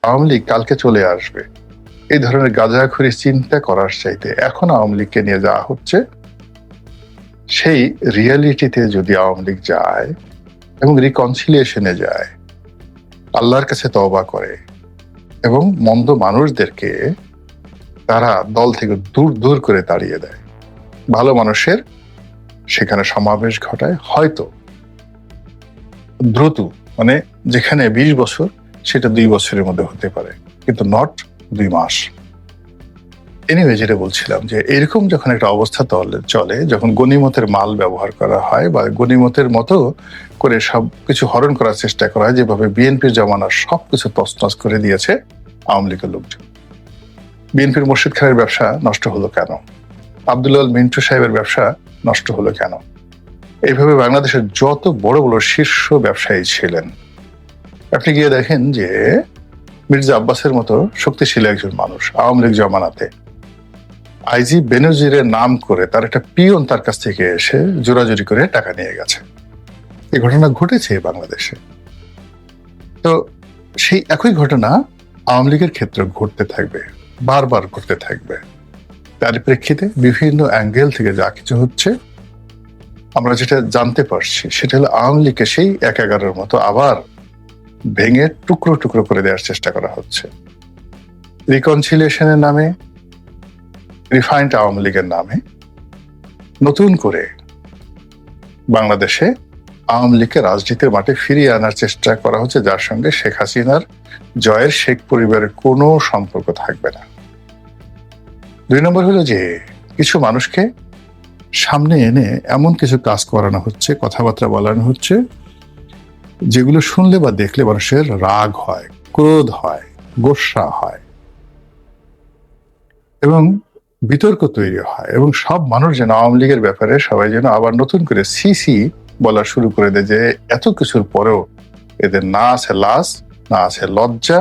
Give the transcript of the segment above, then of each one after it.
আওয়ামী লীগ কালকে চলে আসবে, এই ধরনের গাঁজাখুরি চিন্তা করার চাইতে এখন আওয়ামী লীগকে নিয়ে যাওয়া হচ্ছে। সেই রিয়ালিটিতে যদি আওয়ামী লীগ যায় এবং রিকনসিলিয়েশনে যায়, আল্লাহর কাছে তওবা করে এবং মন্দ মানুষদেরকে তারা দল থেকে দূর দূর করে তাড়িয়ে দেয়, ভালো মানুষের সেখানে সমাবেশ ঘটায়, হয়তো দ্রুত, মানে যেখানে 20 বছর সেটা 2 বছরের মধ্যে হতে পারে, কিন্তু নট 2 মাস। এনিওয়ে, যেটা বলছিলাম যে এরকম যখন একটা অবস্থা চলে, যখন গনিমতের মাল ব্যবহার করা হয় বা গনিমতের মতো করে সবকিছু হরণ করার চেষ্টা করা হয়, যেভাবে বিএনপির জমানার সবকিছু তছনছ করে দিয়েছে আওয়ামী লীগের লোকজন। বিএনপির মুর্শিদ খানের ব্যবসা নষ্ট হলো কেন? আব্দুল মিন্টু সাহেবের ব্যবসা নষ্ট হলো কেন? এইভাবে বাংলাদেশের যত বড় বড় শীর্ষ ব্যবসায়ী ছিলেন, আপনি গিয়ে দেখেন যে মির্জা আব্বাসের মতো শক্তিশালী একজন মানুষ আওয়ামী লীগ জমানাতে আইজি বেনজিরের নাম করে তার একটা পিয়ন তার কাছ থেকে এসে জোরাজুরি করে টাকা নিয়ে গেছে। এই ঘটনা ঘটেছে বাংলাদেশে। তো সেই একই ঘটনা আওয়ামী লীগের ক্ষেত্রে ঘটতে থাকবে, বারবার ঘটতে থাকবে। তার প্রেক্ষিতে বিভিন্ন অ্যাঙ্গেল থেকে যা কিছু হচ্ছে, আমরা যেটা জানতে পারছি সেটা হলো আওয়ামী লীগকে সেই 1-11 মতো আবার ভেঙে টুকরো টুকরো করে দেওয়ার চেষ্টা করা হচ্ছে। রিকনসিলিয়েশনের নামে, রিফাইন্ড আওয়ামী লীগের নামে নতুন করে বাংলাদেশে আওয়ামী লীগকে রাজনীতির মাঠে ফিরিয়ে আনার চেষ্টা করা হচ্ছে, যার সঙ্গে শেখ হাসিনার জয়ের শেখ পরিবারের কোনো সম্পর্ক থাকবে না। 2 নম্বর হলো যে কিছু মানুষকে সামনে এনে এমন কিছু কাজ করানো হচ্ছে, কথাবার্তা বলানো হচ্ছে, যেগুলো শুনলে বা দেখলে মানুষের রাগ হয়, ক্রোধ হয়, গোস্বা হয় এবং বিতর্ক তৈরি হয়, এবং সব মানুষ যেন আওয়ামী লীগের ব্যাপারে সবাই যেন আবার নতুন করে সিসি বলা শুরু করে দেয়, যে এত কিছুর পরেও এদের না আছে লাজ, না আছে লজ্জা,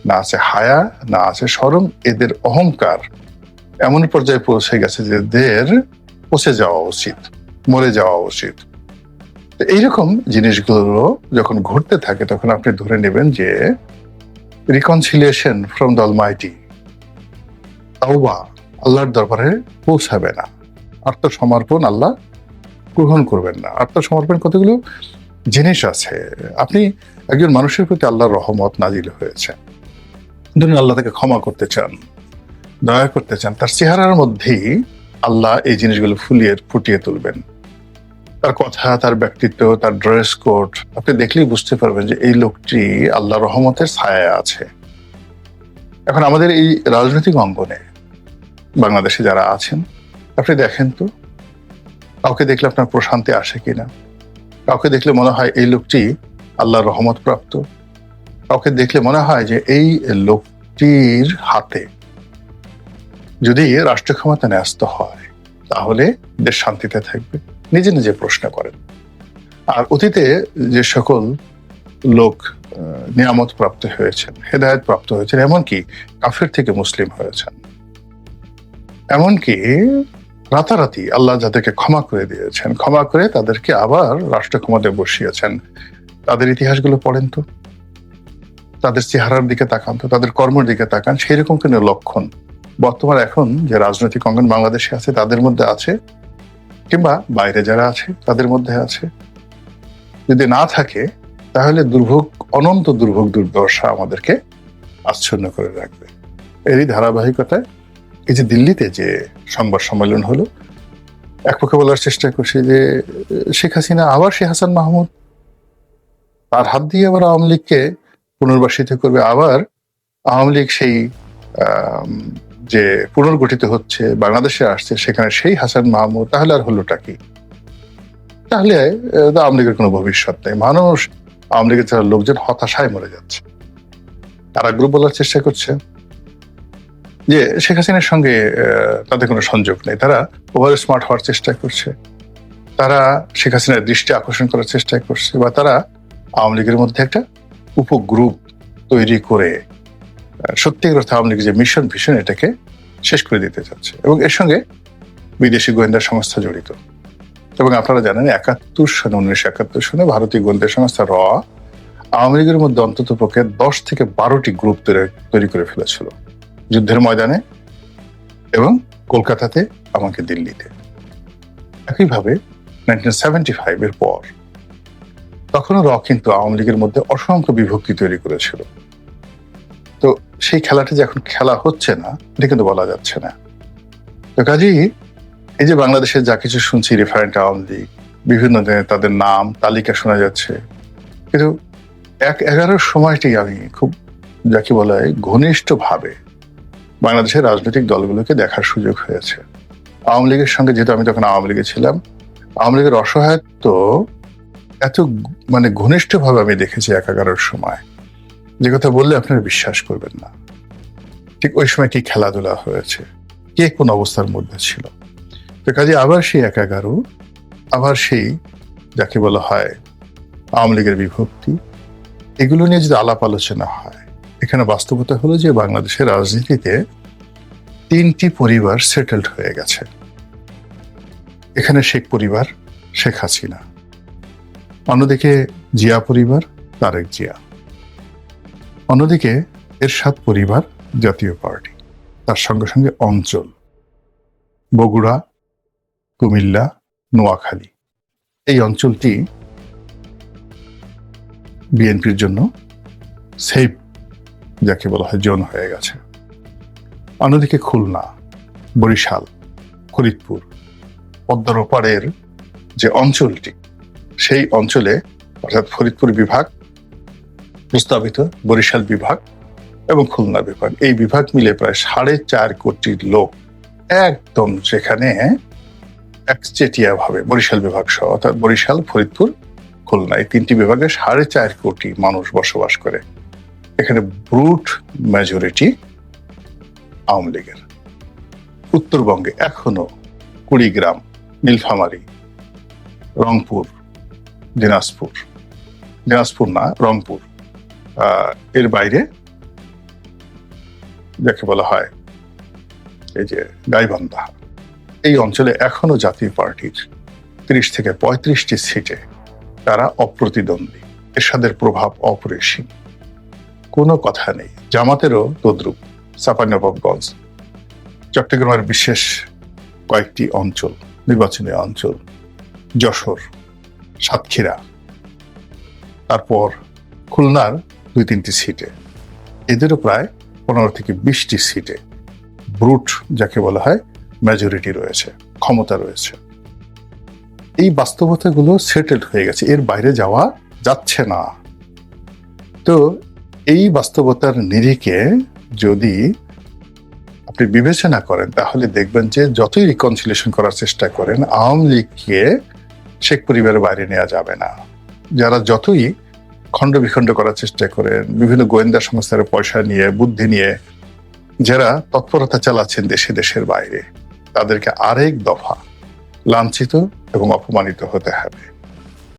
না আছে হায়া, না আছে শরম, এদের অহংকার এমন পর্যায়ে পৌঁছে গেছে যে এদের পচে যাওয়া উচিত, মরে যাওয়া উচিত। এইরকম জিনিসগুলো যখন ঘটতে থাকে তখন আপনি ধরে নেবেন যে রিকনসিলিয়েশন ফ্রম দ্য অলমাইটি, তাওবা, আল্লাহর দরবারে পৌঁছাবে না। আত্মসমর্পণ আল্লাহ গ্রহণ করবেন না। আত্মসমর্পণ কতগুলো জিনিস আছে। আপনি একজন মানুষের প্রতি আল্লাহর রহমত নাজিল হয়েছে, ধরুন আল্লাহ তাকে ক্ষমা করতে চান, দয়া করতে চান, তার চেহারার মধ্যেই আল্লাহ এই জিনিসগুলো ফুটিয়ে তুলবেন। তার কথা, তার ব্যক্তিত্ব, তার ড্রেস কোড আপনি দেখলেই বুঝতে পারবেন যে এই লোকটি আল্লাহ রহমতের ছায়া আছে। এখন আমাদের এই রাজনৈতিক অঙ্গনে বাংলাদেশে যারা আছেন, আপনি দেখেন তো, কাউকে দেখলে আপনার প্রশান্তি আসে কিনা? কাউকে দেখলে মনে হয় এই লোকটি আল্লাহর রহমত প্রাপ্ত? কাউকে দেখলে মনে হয় যে এই লোকটির হাতে যদি রাষ্ট্র ক্ষমতা ন্যস্ত হয় তাহলে দেশ শান্তিতে থাকবে? নিজে নিজে প্রশ্ন করেন। আর অতীতে যে সকল লোক নিয়ামত প্রাপ্ত হয়েছেন, হেদায়েত প্রাপ্ত হয়েছেন, এমনকি কাফের থেকে মুসলিম হয়েছেন, এমনকি রাতারাতি আল্লাহ যাদেরকে ক্ষমা করে দিয়েছেন, ক্ষমা করে তাদেরকে আবার রাষ্ট্র ক্ষমতায় বসিয়েছেন, তাদের ইতিহাসগুলো পড়েন তো, তাদের চেহারার দিকে তাকান তো, তাদের কর্মের দিকে তাকান। সেই রকম কোনো লক্ষণ বর্তমান এখন যে রাজনৈতিক অঙ্গন বাংলাদেশে আছে তাদের মধ্যে আছে, কিংবা বাইরে যারা আছে তাদের মধ্যে আছে? যদি না থাকে তাহলে দুর্ভোগ, অনন্ত দুর্ভোগ, দুর্দশা আমাদেরকে আচ্ছন্ন করে রাখবে। এরই ধারাবাহিকতায় এই যে দিল্লিতে যে সংবাদ সম্মেলন হলো, এক পক্ষে বলার চেষ্টা করছে যে শেখ হাসিনা আবার শেখ হাসান মাহমুদ, তার হাত দিয়ে আবার আওয়ামী লীগকে পুনর্বাসিত করবে, আবার আওয়ামী লীগ সেই যে পুনর্গঠিত হচ্ছে, বাংলাদেশে আসছে, সেখানে সেই হাসান মাহমুদ। তাহলে আর হলোটা কি? তাহলে আওয়ামী লীগের কোনো ভবিষ্যৎ নেই। মানুষ, আওয়ামী লীগের যারা লোকজন হতাশায় মরে যাচ্ছে। তারা গ্রুপ বলার চেষ্টা করছে যে শেখ হাসিনার সঙ্গে তাদের কোনো সংযোগ নেই, তারা ওভার স্মার্ট হওয়ার চেষ্টা করছে, তারা শেখ হাসিনার দৃষ্টি আকর্ষণ করার চেষ্টা করছে, বা তারা আওয়ামী লীগের মধ্যে একটা উপগ্রুপ তৈরি করে সত্যিকার অর্থে আওয়ামী লীগের যে মিশন ভিশন এটাকে শেষ করে দিতে চাচ্ছে। এবং এর সঙ্গে বিদেশি গোয়েন্দা সংস্থা জড়িত। এবং আপনারা জানেন 1971 সালে ভারতীয় গোয়েন্দা সংস্থা র আওয়ামী লীগের মধ্যে অন্তত পক্ষে 10 থেকে 12টি গ্রুপ তৈরি করে ফেলেছিল, যুদ্ধের ময়দানে এবং কলকাতাতে, আমাকে দিল্লিতে। একইভাবে 1975 এর পর তখনও কিন্তু আওয়ামী লীগের মধ্যে অসংখ্য বিভক্তি তৈরি করেছিল। তো সেই খেলাটি যে এখন খেলা হচ্ছে না, এটা কিন্তু বলা যাচ্ছে না। তো কাজেই এই যে বাংলাদেশে যা কিছু শুনছি, রিফারেন্ট আওয়ামী লীগ, বিভিন্ন দিনে তাদের নাম তালিকা শোনা যাচ্ছে, কিন্তু 11 সময়টি আমি খুব যাকে বলা হয় ঘনিষ্ঠভাবে বাংলাদেশের রাজনৈতিক দলগুলোকে দেখার সুযোগ হয়েছে। আওয়ামী লীগের সঙ্গে, যেহেতু আমি তখন আওয়ামী লীগে ছিলাম, আওয়ামী লীগের অসহায়ত্ব এত ঘনিষ্ঠভাবে আমি দেখেছি 11 সময়, যে কথা বললে আপনারা বিশ্বাস করবেন না। ঠিক ওই সময় কি খেলাধুলা হয়েছে, কে কোন অবস্থার মধ্যে ছিল। তো কাজে আবার সেই 11, আবার সেই যাকে বলা হয় আওয়ামী লীগের বিভক্তি, এগুলো নিয়ে যদি আলাপ আলোচনা হয়, এখানে বাস্তবতা হলো যে বাংলাদেশের রাজনীতিতে 3টি পরিবার সেটেলড হয়ে গেছে। এখানে শেখ পরিবার, শেখ হাসিনা, অন্যদিকে জিয়া পরিবার, তারেক জিয়া, অন্যদিকে এরশাদ পরিবার, জাতীয় পার্টি, তার সঙ্গে সঙ্গে অঞ্চল বগুড়া, কুমিল্লা, নোয়াখালী, এই অঞ্চলটি বিএনপির জন্য সেফ যাকে বলা হয় জোন হয়ে গেছে। অন্যদিকে খুলনা, বরিশাল, ফরিদপুর, পদ্মার ওপারের যে অঞ্চলটি, সেই অঞ্চলে অর্থাৎ ফরিদপুর বিভাগ প্রস্তাবিত, বরিশাল বিভাগ এবং খুলনা বিভাগ, এই বিভাগ মিলে প্রায় 4.5 কোটি লোক একদম সেখানে একচেটিয়া ভাবে, বরিশাল বিভাগ সহ, অর্থাৎ বরিশাল, ফরিদপুর, খুলনা, এই 3টি বিভাগে 4.5 কোটি মানুষ বসবাস করে। এখানে ব্রুট মেজরিটি আওয়ামী লীগের। উত্তরবঙ্গে এখনো কুড়িগ্রাম, নীলফামারী, রংপুর, দিনাজপুর না রংপুর, এর বাইরে যাকে বলা হয় এই যে গাইবান্ধা, এই অঞ্চলে এখনো জাতীয় পার্টির 30 থেকে 35টি সিটে তারা অপ্রতিদ্বন্দ্বী। এরশাদের প্রভাব অপরিসীম, কোনো কথা নেই। জামাতেরও তদ্রুপ। চাঁপাইনবাবগঞ্জ, চট্টগ্রামের বিশেষ কয়েকটি অঞ্চল, নির্বাচনী অঞ্চল, যশোর, সাতক্ষীরা, তারপর খুলনার 2-3টি সিটে, এদেরও প্রায় 15 থেকে 20টি সিটে ব্রুট যাকে বলা হয় মেজরিটি রয়েছে, ক্ষমতা রয়েছে। এই বাস্তবতাগুলো সেটেলড হয়ে গেছে, এর বাইরে যাওয়া যাচ্ছে না। তো এই বাস্তবতার নিরিখে যদি আপনি বিবেচনা করেন, তাহলে দেখবেন যে যতই রিকনসিলিয়েশন করার চেষ্টা করেন, আওয়ামী লীগকে শেখ পরিবারের বাইরে নেওয়া যাবে না। যারা যতই খণ্ড বিখণ্ড করার চেষ্টা করেন, বিভিন্ন গোয়েন্দা সংস্থার পয়সা নিয়ে, বুদ্ধি নিয়ে যারা তৎপরতা চালাচ্ছেন দেশের বাইরে, তাদেরকে আরেক দফা লাঞ্ছিত এবং অপমানিত হতে হবে।